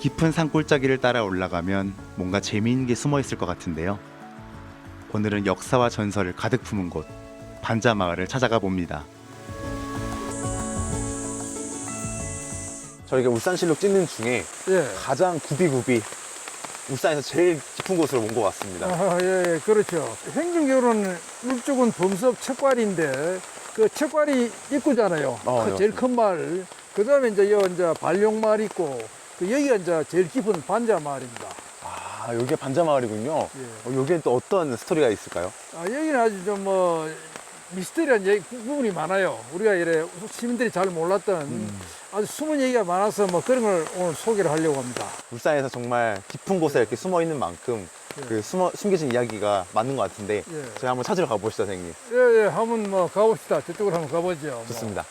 깊은 산골짜기를 따라 올라가면 뭔가 재미있는 게 숨어 있을 것 같은데요. 오늘은 역사와 전설을 가득 품은 곳 반자마을을 찾아가 봅니다. 저희가 울산실록 찍는 중에 예. 가장 굽이 울산에서 제일 깊은 곳으로 온 것 같습니다. 예, 그렇죠. 행정교로는 물쪽은 범석 척과리인데 그 척과리 입구잖아요. 네, 제일 맞습니다. 큰 마을. 그 다음에 이제 발룡마을 있고 여기가 이제 제일 깊은 반자마을입니다. 아, 여기가 반자마을이군요. 예. 여기엔 또 어떤 스토리가 있을까요? 여기는 아주 좀 미스터리한 부분이 많아요. 우리가 이래 시민들이 잘 몰랐던 아주 숨은 얘기가 많아서 그런 걸 오늘 소개를 하려고 합니다. 울산에서 정말 깊은 곳에 이렇게 숨어 있는 만큼 그 숨겨진 이야기가 많은 것 같은데 예. 저희 한번 찾으러 가보시죠, 선생님. 예, 한번 가봅시다. 저쪽으로 한번 가보죠. 좋습니다.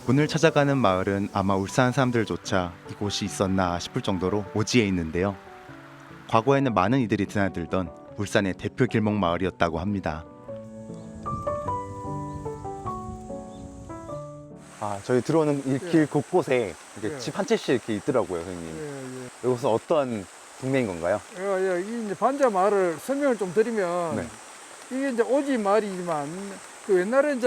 오늘 찾아가는 마을은 아마 울산 사람들조차 이곳이 있었나 싶을 정도로 오지에 있는데요. 과거에는 많은 이들이 드나들던 울산의 대표 길목 마을이었다고 합니다. 아, 저희 들어오는 이 길 곳곳에 이렇게 예. 집 한 채씩 이렇게 있더라고요, 예, 선생님. 예. 이것은 어떤 동네인 건가요? 이 이제 반자 마을을 설명을 좀 드리면 네. 이게 이제 오지 마을이지만 그 옛날에 이제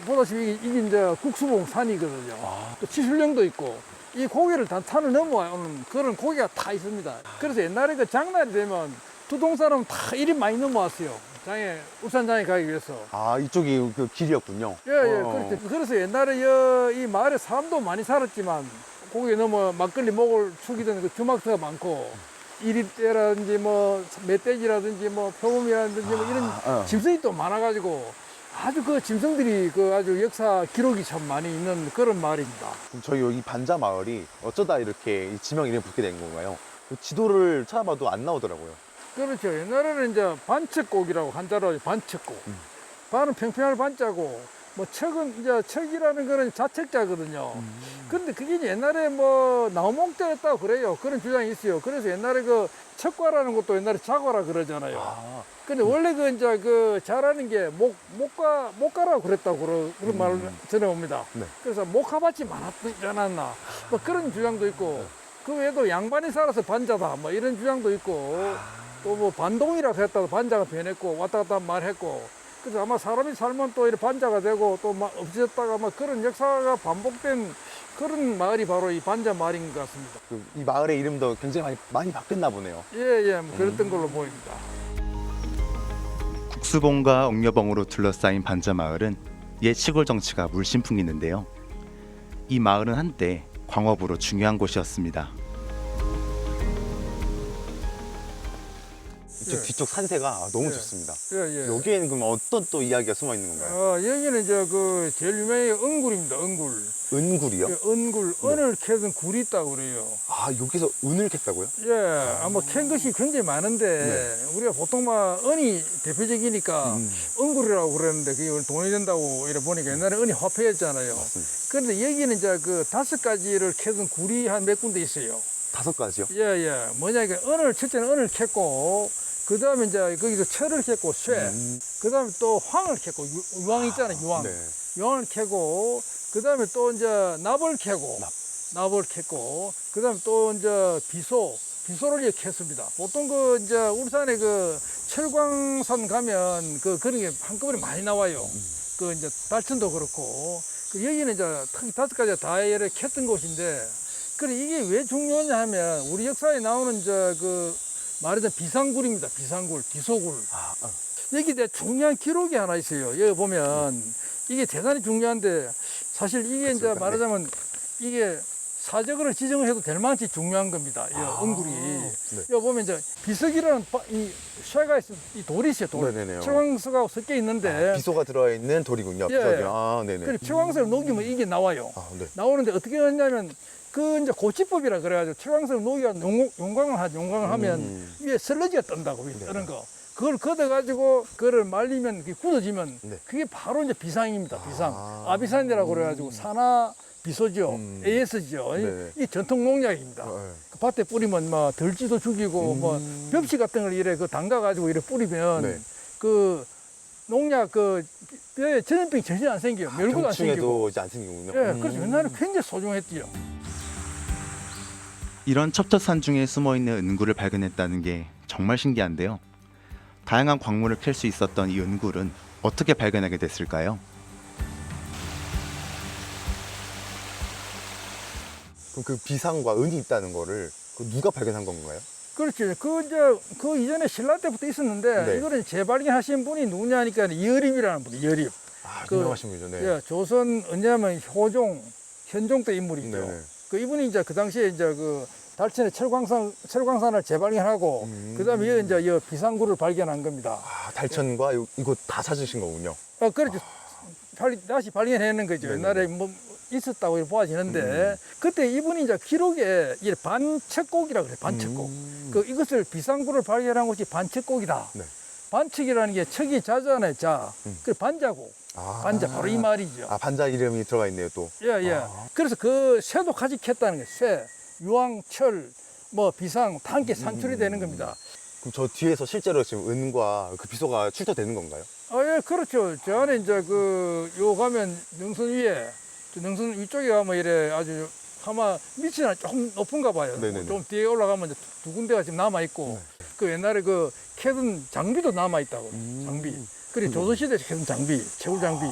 보다시피 이게 이제 국수봉 산이거든요. 아. 또 치술령도 있고 이 고개를 다 산을 넘어오는 그런 고개가 다 있습니다. 그래서 옛날에 그 장날이 되면 두 동사람은 다 이리 많이 넘어왔어요. 울산장에 가기 위해서. 아, 이쪽이 그 길이었군요. 예, 그렇죠. 그래서 옛날에 이 마을에 사람도 많이 살았지만 거기에 넘어 막걸리 목을 축이던 그 주막터가 많고 이리떼라든지 멧돼지라든지 표범이라든지 이런 짐승이 또 많아가지고 아주 그 짐승들이 그 아주 역사 기록이 참 많이 있는 그런 마을입니다. 그럼 저희 여기 반자마을이 어쩌다 이렇게 이 지명 이름이 붙게 된 건가요? 그 지도를 찾아봐도 안 나오더라고요. 그렇죠. 옛날에는 이제 반척곡이라고 한자로 반척곡. 반은 평평할 반자고 척은 이제 척이라는 거는 자책자거든요. 근데 그게 이제 옛날에 나무목자였다고 그래요. 그런 주장이 있어요. 그래서 옛날에 그 척과라는 것도 옛날에 자과라 그러잖아요. 아, 근데 원래 잘하는 게 목가라고 그랬다고 그런 말을 전해옵니다. 네. 그래서 목화밭이 많았지 않았나. 그런 주장도 있고 그 외에도 양반이 살아서 반자다 이런 주장도 있고 또 반동이라 그랬다고 반자가 변했고 왔다 갔다 말했고 그래서 아마 사람이 살면 또 이렇게 반자가 되고 또 없어졌다가 그런 역사가 반복된 그런 마을이 바로 이 반자 마을인 것 같습니다. 이 마을의 이름도 굉장히 많이 바뀌었나 보네요. 예, 그랬던 걸로 보입니다. 국수봉과 옥녀봉으로 둘러싸인 반자마을은 옛 시골 정치가 물씬 풍기는데요. 이 마을은 한때 광업으로 중요한 곳이었습니다. 이쪽 뒤쪽 산세가 너무 좋습니다. 예. 여기에는 그럼 어떤 또 이야기가 숨어 있는 건가요? 여기는 이제 제일 유명한 게 은굴입니다. 은굴. 은굴이요? 은굴. 은을 캐던 굴이 있다고 그래요. 아, 여기서 은을 캤다고요? 예, 아마 캔 것이 굉장히 많은데 우리가 보통 은이 대표적이니까 은굴이라고 그러는데 그게 돈이 된다고 이래 보니까 옛날에 은이 화폐였잖아요. 맞습니다. 그런데 여기는 이제 그 5가지를 캐던 굴이 한 몇 군데 있어요. 5가지요? 예. 첫째는 은을 캤고 그 다음에 이제 거기서 철을 캤고 그 다음에 또 황을 캤고 유황 있잖아요. 유황. 네. 유황을 캐고 그 다음에 또 이제 납을 캐고 납을 캤고 그 다음에 또 이제 비소를 캤습니다. 보통 이제 울산에 철광산 가면 그런 게 한꺼번에 많이 나와요. 이제 달천도 그렇고 여기는 이제 특히 5가지 다 이렇게 캤던 곳인데 그래 이게 왜 중요하냐 하면 우리 역사에 나오는 말하자면 비상굴입니다. 비상굴, 비소굴. 여기 중요한 기록이 하나 있어요. 여기 보면 이게 대단히 중요한데 사실 이게 이제 말하자면 이게 사적으로 지정을 해도 될 만치 중요한 겁니다. 이 은굴이. 여기 보면 이제 비석이라는 이 쇠가 있습니다. 이 돌이 있어요. 돌. 네네네. 철광석하고 섞여 있는데. 비소가 들어있는 돌이군요. 예. 비석이. 아, 네네. 그래 철광석을 녹이면 이게 나와요. 네. 나오는데 어떻게 하냐면 이제 고치법이라 그래가지고 철광석을 녹여 용광을 하면 위에 슬러지가 뜬다고 위에 뜨는 거. 그걸 걷어가지고 그거를 말리면 그게 굳어지면 그게 바로 이제 비상입니다. 비상. 아비산이라고 그래가지고 산화 비소죠. AS죠. 네네. 이 전통 농약입니다. 네. 그 밭에 뿌리면 뭐 들쥐도 죽이고 뭐 벽지 같은 걸 이래 그 담가 가지고 이래 뿌리면 네. 그 농약 그 뼈에 전염병이 전혀 안 생겨요. 멸구도 안 생기고. 병충해도 이제 안 생기군요. 예, 그래서 옛날에 굉장히 소중했지요. 이런 첩첩산 중에 숨어 있는 은굴을 발견했다는 게 정말 신기한데요. 다양한 광물을 캘 수 있었던 이 은굴은 어떻게 발견하게 됐을까요? 그럼 그 비상과 은이 있다는 거를 누가 발견한 건가요? 그렇죠. 그 이전에 신라 때부터 있었는데 네. 이거는 재발견하신 분이 누구냐니까 이여립이라는 분이 이여립. 아, 그- 유명하신 분이죠. 네. 예, 조선 언제냐면 현종 때 인물이죠. 네네. 그 이분이 이제 그 당시에 이제 그 달천에 철광산을 재발견하고 그다음에 이제 이 비상구를 발견한 겁니다. 아, 달천과 이곳 다 찾으신 거군요. 그렇죠. 다시 발견해낸 거죠. 네네네. 옛날에 뭐 있었다고 이렇게 보아지는데 그때 이분이 이제 기록에 이 반척곡이라고 그래요. 반척곡. 그 이것을 비상구를 발견한 것이 반척곡이다. 네. 반척이라는 게 척이 자잖아요. 자. 그 반자고. 아. 반자 바로 이 말이죠. 아, 반자 이름이 들어가 있네요, 또. 예, 예. 그래서 그 쇠도 가직했다는 거예요. 쇠, 유황, 철, 뭐 비상 다 함께 산출이 되는 겁니다. 그럼 저 뒤에서 실제로 지금 은과 그 비소가 출토되는 건가요? 예, 그렇죠. 저 안에 이제 요 가면 능선 위에, 저 능선 위쪽에 가면 이래 아주 아마 밑이 조금 높은가 봐요. 네네네. 좀 뒤에 올라가면 이제 두 군데가 지금 남아있고, 그 옛날에 그 캐던 장비도 남아있다고, 장비. 그리고 조선시대에 캐던 장비, 채굴 장비.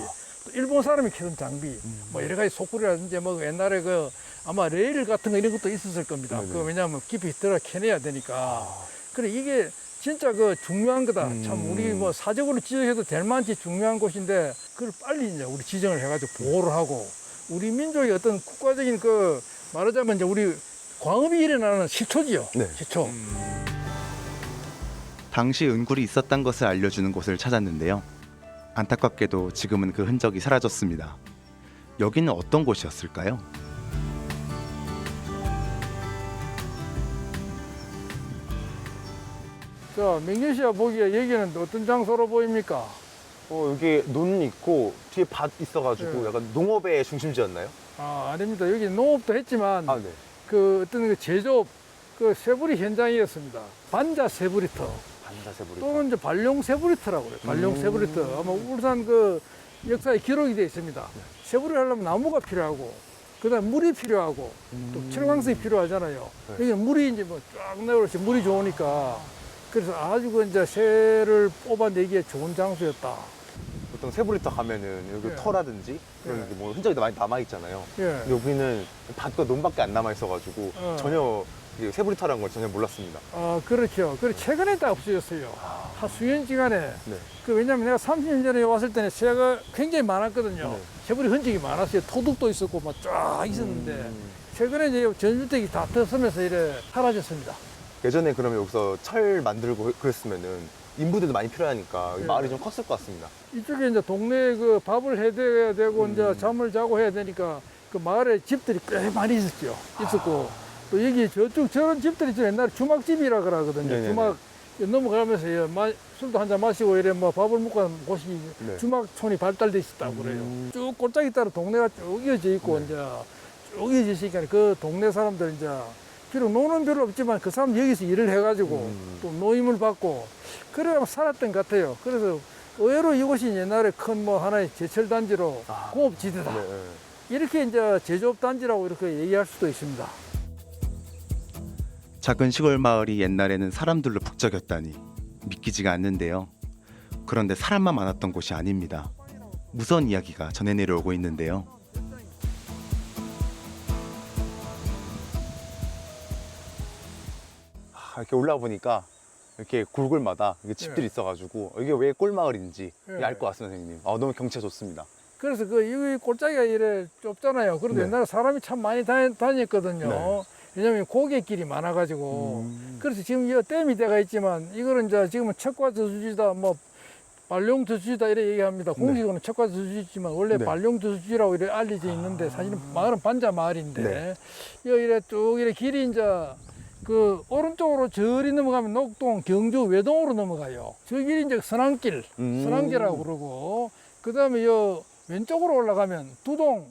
또 일본 사람이 캐던 장비, 뭐 여러 가지 소쿠리라든지 뭐 옛날에 그 아마 레일 같은 거 이런 것도 있었을 겁니다. 네네. 그 왜냐하면 깊이 들어 캐내야 되니까. 그래 이게 진짜 그 중요한 거다. 참 우리 뭐 사적으로 지정해도 될 만치 중요한 곳인데 그걸 빨리 이제 우리 지정을 해가지고 보호를 하고 우리 민족의 어떤 국가적인 그 말하자면 이제 우리 광업이 일어나는 시초지요. 네. 시초. 당시 은굴이 있었던 것을 알려주는 곳을 찾았는데요. 안타깝게도 지금은 그 흔적이 사라졌습니다. 여기는 어떤 곳이었을까요? 자, 명진 씨가 보기에 여기는 어떤 장소로 보입니까? 여기 논 있고 뒤에 밭 있어가지고 네. 약간 농업의 중심지였나요? 아, 아닙니다. 여기 농업도 했지만 아, 네. 그 어떤 그 제조업 그 세부리 현장이었습니다. 반자 세부리터 반자세부리. 또는 이제 발룡 세부리터라고 그래요. 발룡 세부리터. 아마 울산 그 역사에 기록이 되어 있습니다. 세부리를 하려면 나무가 필요하고 그다음 물이 필요하고 또 철광석이 필요하잖아요. 네. 여기는 물이 이제 뭐 쫙 내려오듯이 물이 좋으니까 그래서 아주 그 이제 새를 뽑아내기에 좋은 장소였다. 보통 세부리터 가면은 여기 예. 터라든지 그런 예. 게 뭐 흔적이 많이 남아있잖아요. 예. 근데 여기는 밭과 논밖에 안 남아있어가지고 전혀 이게 세부리터라는 걸 전혀 몰랐습니다. 아, 그렇죠. 그리고 최근에 딱 없어졌어요. 한 수년지간에. 네. 그 왜냐면 내가 30년 전에 왔을 때는 새가 굉장히 많았거든요. 네. 새불이 흔적이 많았어요. 토둑도 있었고 막 쫙 있었는데 최근에 이제 전주택이 다 터서면서 이래 사라졌습니다. 예전에 그러면 여기서 철 만들고 그랬으면은 인부들도 많이 필요하니까 네. 마을이 좀 컸을 것 같습니다. 이쪽에 이제 동네에 그 밥을 해야 되고 이제 잠을 자고 해야 되니까 그 마을에 집들이 꽤 많이 있었고 또 여기 저쪽 저런 집들이 저 옛날에 주막집이라 그러거든요. 네네네. 주막 넘어가면서 술도 한잔 마시고 이래 뭐 밥을 먹고 하는 곳이 네. 주막촌이 발달돼 있었다고 그래요. 쭉 골짜기 따라 동네가 쭉 이어져 있고 이제 쭉 이어져 있으니까 그 동네 사람들 이제 비록 노는 별로 없지만 그 사람 여기서 일을 해가지고 또 노임을 받고 그래 살았던 것 같아요. 그래서 의외로 이곳이 옛날에 큰 뭐 하나의 제철 단지로 공업지대다. 네, 네. 이렇게 이제 제조업 단지라고 이렇게 얘기할 수도 있습니다. 작은 시골 마을이 옛날에는 사람들로 북적였다니 믿기지가 않는데요. 그런데 사람만 많았던 곳이 아닙니다. 무서운 이야기가 전해 내려오고 있는데요. 이렇게 올라와 보니까 이렇게 골골마다 이렇게 집들이 네. 있어가지고 이게 왜 꼴마을인지 네. 알 것 같습니다, 선생님. 너무 경치가 좋습니다. 그래서 이 골짜기가 이래 좁잖아요. 그런데 네. 옛날에 사람이 참 많이 다녔거든요. 네. 왜냐면 고갯길이 많아가지고. 그래서 지금 이 댐이 돼가 있지만 이거는 이제 지금은 척과 저수지다, 뭐 발룡 저수지다 이래 얘기합니다. 공식으로는 척과 저수지지만 원래 네. 발룡 저수지라고 이래 알려져 있는데 사실은 마을은 반자 마을인데 네. 여기 이래 쭉 이래 길이 이제 그 오른쪽으로 저리 넘어가면 녹동, 경주, 외동으로 넘어가요. 저 길이 이제 선앙길, 선앙제라고 그러고 그 다음에 요 왼쪽으로 올라가면 두동,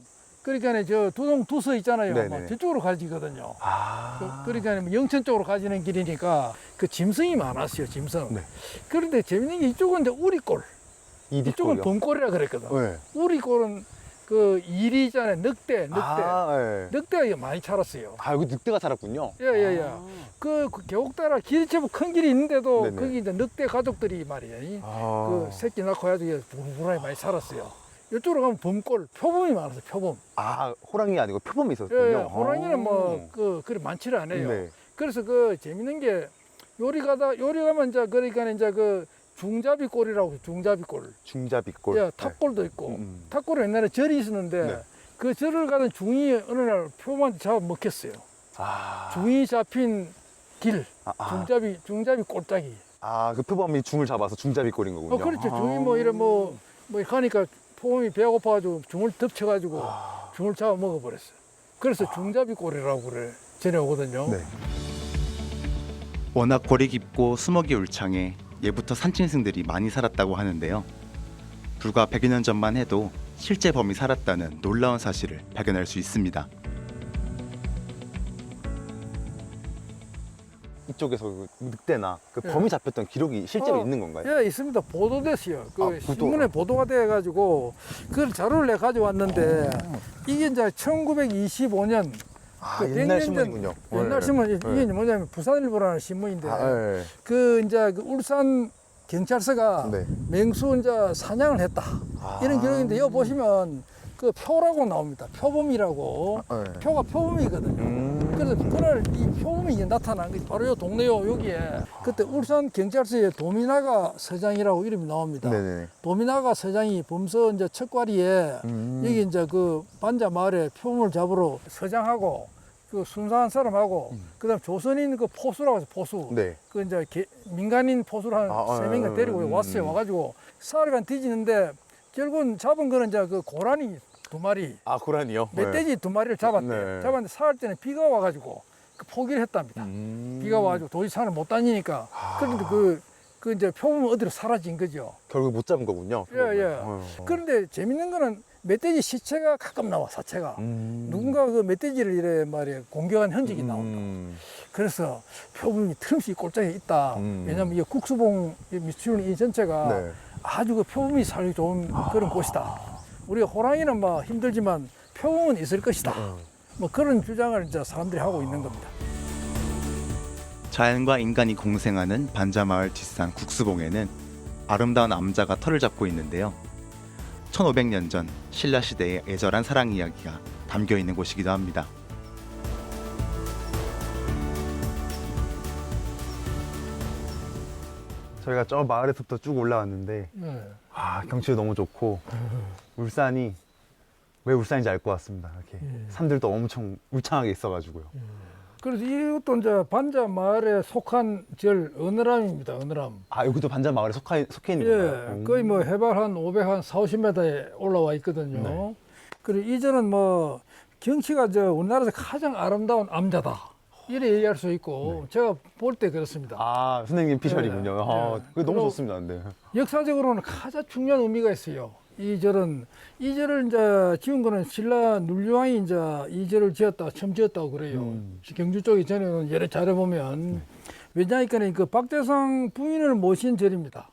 그러니까 저 두동 두서 있잖아요. 네네. 뭐 저쪽으로 가지거든요. 아. 그러니까 뭐 영천 쪽으로 가지는 길이니까 그 짐승이 많았어요. 짐승. 네. 그런데 재밌는 게 이쪽은 이제 우리꼴, 이쪽은 이디골이요. 범꼴이라 그랬거든. 네. 우리꼴은 그 일이잖아요. 늑대. 아, 네. 늑대가 많이 자랐어요. 아, 여기 늑대가 살았군요. 예예예. 그 계곡 따라 길이 제법 큰 길이 있는데도 네네. 거기 이제 늑대 가족들이 말이에요. 아. 그 새끼 낳고 해가지고 부르부르하게 많이 살았어요. 이쪽으로 가면 범꼴, 표범이 많았어요. 표범. 아, 호랑이 아니고 표범이 있었군요. 예, 호랑이는 아. 뭐 그리 많지를 않아요. 네. 그래서 그 재밌는 게 요리 가면 이제 그러니까 이제 그 중잡이꼴이라고 중잡이꼴. 중잡이골. 예, 탑골도 있고. 음. 탑골은 옛날에 절이 있었는데 네. 그 절을 가던 중이 어느 날 표범한테 잡아 먹혔어요. 아. 중이 잡힌 길. 아. 중잡이 꼴짜기. 아, 그 표범이 중을 잡아서 중잡이골인 거군요. 그렇죠. 아. 중이 뭐 이래 뭐 이렇게 하니까 표범이 배가 고파가지고 중을 덮쳐가지고 아. 중을 잡아 먹어버렸어요. 그래서 중잡이 꼴이라고 그래 전해오거든요. 네. 워낙 골이 깊고 수목이 울창해 예부터 산짐승들이 많이 살았다고 하는데요. 불과 100여 년 전만 해도 실제 범이 살았다는 놀라운 사실을 발견할 수 있습니다. 이쪽에서 그 늑대나 그 예. 범이 잡혔던 기록이 실제로 있는 건가요? 예, 있습니다. 보도됐어요. 그 아, 보도. 신문에 보도가 돼가지고 그 자료를 내가 가져왔는데 이게 이제 1925년 아, 그 옛날 100년 전 신문이군요. 옛날 네. 신문 네. 이게 뭐냐면 부산일보라는 신문인데 아, 네. 그 이제 그 울산 경찰서가 네. 맹수 이제 사냥을 했다 아. 이런 기록인데 여기 보시면 그 표라고 나옵니다. 표범이라고 네. 표가 표범이거든요. 그래서 그날 이 표범이 이제 나타난 게 바로 요 동네요 여기에 그때 울산 경찰서에 도미나가 서장이라고 이름이 나옵니다. 네네. 도미나가 서장이 범서 이제 첫과리에 여기 이제 그 반자 마을에 표범을 잡으러 서장하고 그 순사한 사람하고 그다음 조선인 그 포수라고 해서 포수 네. 그 이제 민간인 포수를 한 아, 세 명이나 데리고 왔어요. 와가지고 사흘간 뒤지는데 결국은 잡은 거는 이제 그 고라니 2마리 아, 고라니요? 멧돼지 2마리를 잡았대. 네. 잡았는데 사흘 전에 비가 와가지고 그 포기를 했답니다. 비가 와가지고 도저히 산을 못 다니니까. 그런데 그 이제 표범은 어디로 사라진 거죠. 결국 못 잡은 거군요. 예, 예. 어. 그런데 재밌는 거는 멧돼지 시체가 가끔 나와, 사체가. 누군가 그 멧돼지를 이래 말이야 공격한 흔적이 나온다. 그래서 표범이 틈없이 꼴짝에 있다. 왜냐면 이게 국수봉 미추홀 이 전체가 네. 아주 그 표범이 살기 좋은 그런 곳이다. 우리가 호랑이는 뭐 힘들지만 표범은 있을 것이다. 뭐 그런 주장을 이제 사람들이 하고 있는 겁니다. 자연과 인간이 공생하는 반자마을 뒷산 국수봉에는 아름다운 암자가 털을 잡고 있는데요. 1500년 전 신라시대의 애절한 사랑 이야기가 담겨 있는 곳이기도 합니다. 저희가 저 마을에서부터 쭉 올라왔는데 네. 아, 경치도 너무 좋고 울산이 왜 울산인지 알 것 같습니다. 이렇게 산들도 엄청 울창하게 있어가지고요. 그래서 이것도 이제 반자 마을에 속한 절 어느람입니다. 어느람. 아, 여기도 반자 마을에 속해 있는 건가요? 예, 거의 뭐 해발 한 40m에 올라와 있거든요. 네. 그리고 이 절은 뭐 경치가 저 우리나라에서 가장 아름다운 암자다. 이래 얘기할 수 있고 제가 볼 때 그렇습니다. 아, 선생님 피셜이군요. 예, 아, 예. 그게 너무 그리고 좋습니다. 근데. 역사적으로는 가장 중요한 의미가 있어요. 이 절은 이 절을 이제 지은 거는 신라 눌류왕이 이제 이 절을 처음 지었다고 그래요. 경주 쪽에 전에는 여러 자료 보면 왜냐하니까 그 박대상 부인을 모신 절입니다.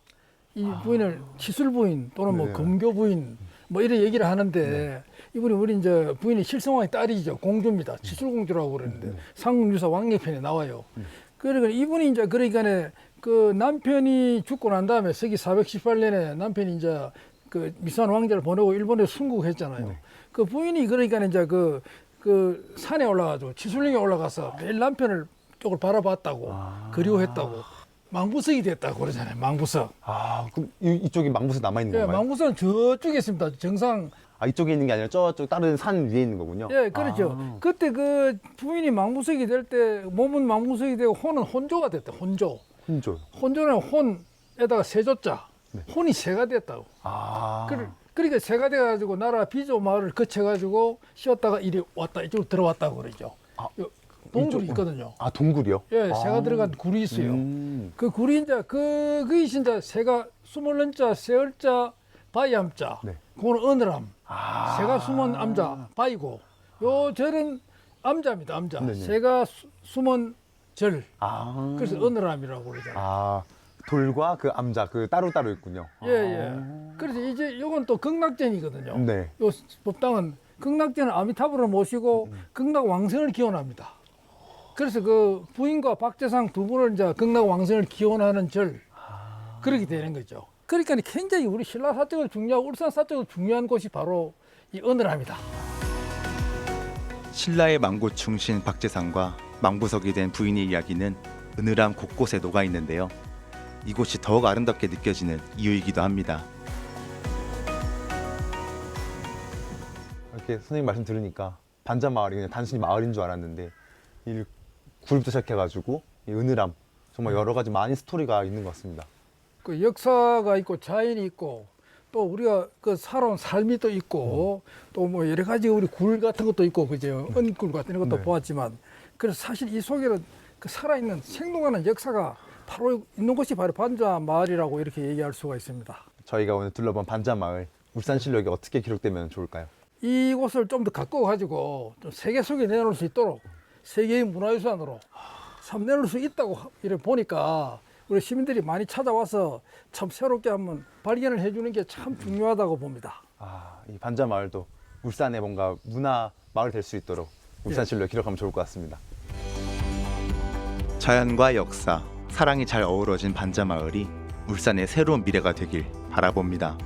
이 부인을 치술 부인 또는 뭐 네. 검교 부인 뭐 이래 얘기를 하는데 이분이 우리 이제 부인이 실성왕의 딸이죠. 공주입니다. 치술공주라고 그러는데 상륙유사 왕래편에 나와요. 그러니까 이분이 이제 그러니까 그 남편이 죽고 난 다음에 서기 418년에 남편이 이제 그 미산 왕자를 보내고 일본에 순국했잖아요. 그 부인이 그러니까 이제 그 산에 올라가지고 치술령에 올라가서 매일 남편을 쪽을 바라봤다고 그리워했다고 망부석이 됐다고 그러잖아요. 망부석. 아, 그럼 이쪽이 망부석 남아있는 예, 건가요? 망부석은 저쪽에 있습니다. 정상. 아, 이쪽에 있는 게 아니라 저쪽 다른 산 위에 있는 거군요? 예, 그렇죠. 아. 그때 그 부인이 망부석이 될 때 몸은 망부석이 되고 혼은 혼조가 됐다. 혼조. 혼조. 혼조는 혼에다가 세조자. 혼이 새가 됐다고. 아. 그러니까 새가 돼가지고 나라 비조 마을을 거쳐가지고 쉬었다가 이리 왔다 이쪽으로 들어왔다고 그러죠. 아, 동굴이 이쪽- 있거든요. 아, 동굴이요? 예, 새가 아. 들어간 굴이 있어요. 음. 그 굴이 이제 그게 진짜 새가 20년자, 세월자, 바위 암자, 네. 그거는 어느람, 아. 새가 숨은 암자 바위고, 요 절은 암자입니다. 암자. 네네. 새가 숨은 절. 아. 그래서 어느람이라고 그러잖아요. 아, 돌과 그 암자 그 따로따로 있군요. 예, 예. 그래서 이제 요건 또 극락전이거든요. 네. 요 법당은 극락전은 아미타불을 모시고 극락왕생을 기원합니다. 그래서 그 부인과 박재상 두 분을 이제 극락왕생을 기원하는 절, 그렇게 되는 거죠. 그러니까 굉장히 우리 신라 사적으로 중요하고 울산 사적으로 중요한 곳이 바로 이 어느람이다. 신라의 망고 충신 박재상과 망부석이 된 부인의 이야기는 은으람 곳곳에 녹아 있는데요. 이곳이 더욱 아름답게 느껴지는 이유이기도 합니다. 이렇게 선생님 말씀 들으니까 반자마을이 그냥 단순히 마을인 줄 알았는데 이 굴부터 시작해가지고 이 은으람 정말 여러 가지 많은 스토리가 있는 것 같습니다. 그 역사가 있고 자연이 있고 또 우리가 그 살아온 삶이 또 있고 또 뭐 여러 가지 우리 굴 같은 것도 있고 그죠, 은굴 같은 것도 네. 보았지만, 그래서 사실 이 속에는 그 살아있는 생동하는 역사가 바로 있는 곳이 바로 반자마을이라고 이렇게 얘기할 수가 있습니다. 저희가 오늘 둘러본 반자마을 울산실록이 어떻게 기록되면 좋을까요? 이곳을 좀 더 가꾸어 가지고 좀 세계 속에 내놓을 수 있도록 세계의 문화유산으로 참 내놓을 수 있다고 이렇게 보니까 우리 시민들이 많이 찾아와서 참 새롭게 한번 발견을 해주는 게 참 중요하다고 봅니다. 아, 이 반자마을도 울산의 뭔가 문화 마을 될 수 있도록 울산실록 기록하면 좋을 것 같습니다. 자연과 역사, 사랑이 잘 어우러진 반자마을이 울산의 새로운 미래가 되길 바라봅니다.